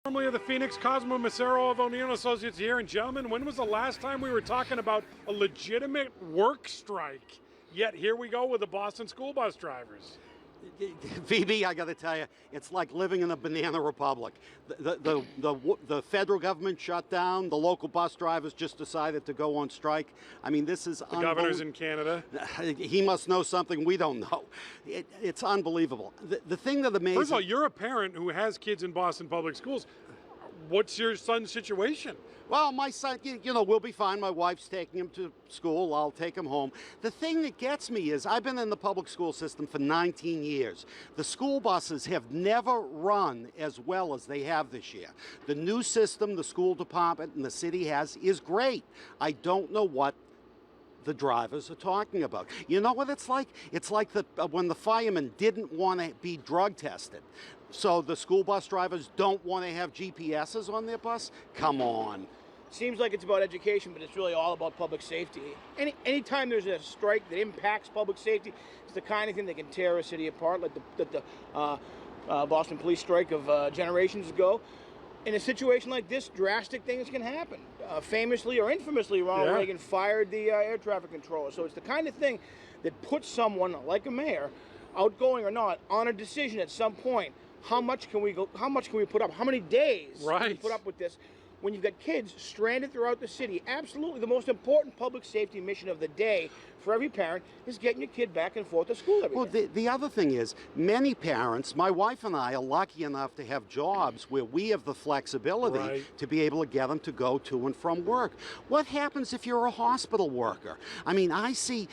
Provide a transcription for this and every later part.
Formerly of the Phoenix, Cosmo Macero of O'Neill Associates here. And gentlemen, when was the last time we were talking about a legitimate work strike? Yet here we go with the Boston school bus drivers. VB, I got to tell you, it's like living in a banana republic. The federal government shut down. The local bus drivers just decided to go on strike. I mean, this is The governor's in Canada. He must know something we don't know. It's unbelievable. The thing that amazes. First of all, you're a parent who has kids in Boston public schools. What's your son's situation? Well, my son, we'll be fine. My wife's taking him to school. I'll take him home. The thing that gets me is I've been in the public school system for 19 years. The school buses have never run as well as they have this year. The new system the school department and the city has is great. I don't know what the drivers are talking about. You know what it's like? It's like when the firemen didn't want to be drug tested. So the school bus drivers don't want to have GPSs on their bus? Come on. Seems like it's about education, but it's really all about public safety. Anytime there's a strike that impacts public safety, it's the kind of thing that can tear a city apart, like the Boston police strike of generations ago. In a situation like this, drastic things can happen. Famously or infamously, Ronald Reagan fired the air traffic controller. So it's the kind of thing that puts someone like a mayor, outgoing or not, on a decision at some point. How much can we put up? How many days can we put up with this? When you've got kids stranded throughout the city, absolutely the most important public safety mission of the day for every parent is getting your kid back and forth to school every day. Well, the other thing is, many parents, my wife and I, are lucky enough to have jobs where we have the flexibility to be able to get them to go to and from work. What happens if you're a hospital worker? I mean, I see,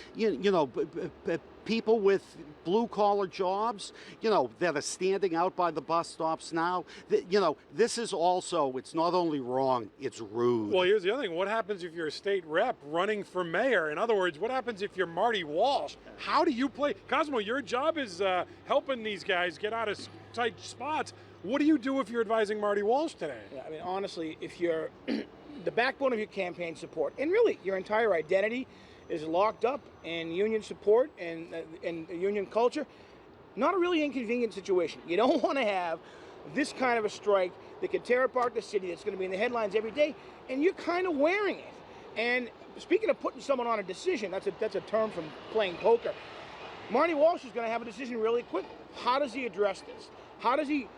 people with blue-collar jobs, that are standing out by the bus stops now. This is also, it's not only wrong, it's rude. Well, here's the other thing. What happens if you're a state rep running for mayor? In other words, what happens if you're Marty Walsh? How do you play? Cosmo, your job is helping these guys get out of tight spots. What do you do if you're advising Marty Walsh today? Yeah, I mean, honestly, if you're the backbone of your campaign support, and really your entire identity is locked up in union support and union culture, not a really inconvenient situation. You don't want to have this kind of a strike that could tear apart the city, that's going to be in the headlines every day, and you're kind of wearing it. And speaking of putting someone on a decision, that's a term from playing poker. Marty Walsh is going to have a decision really quick. How does he address this? How does he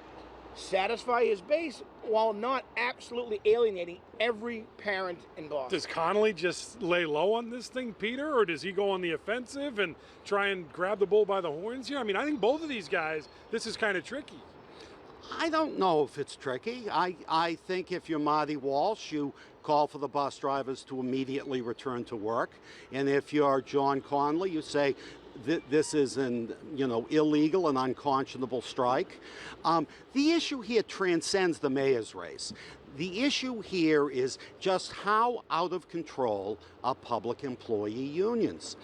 satisfy his base while not absolutely alienating every parent in Boston? Does Connolly just lay low on this thing, Peter, or does he go on the offensive and try and grab the bull by the horns here? I mean, I think both of these guys, this is kind of tricky. I don't know if it's tricky. I think if you're Marty Walsh, you call for the bus drivers to immediately return to work. And if you're John Connolly, you say, this is an illegal and unconscionable strike. The issue here transcends the mayor's race. The issue here is just how out of control are public employee unions.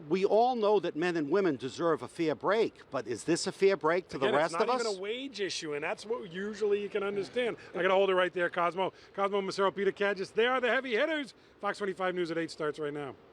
We all know that men and women deserve a fair break, but is this a fair break to the rest of us? It's not even a wage issue, and that's what usually you can understand. I got to hold it right there, Cosmo. Cosmo Macero, Peter Cadgis. They are the heavy hitters. Fox 25 News at 8 starts right now.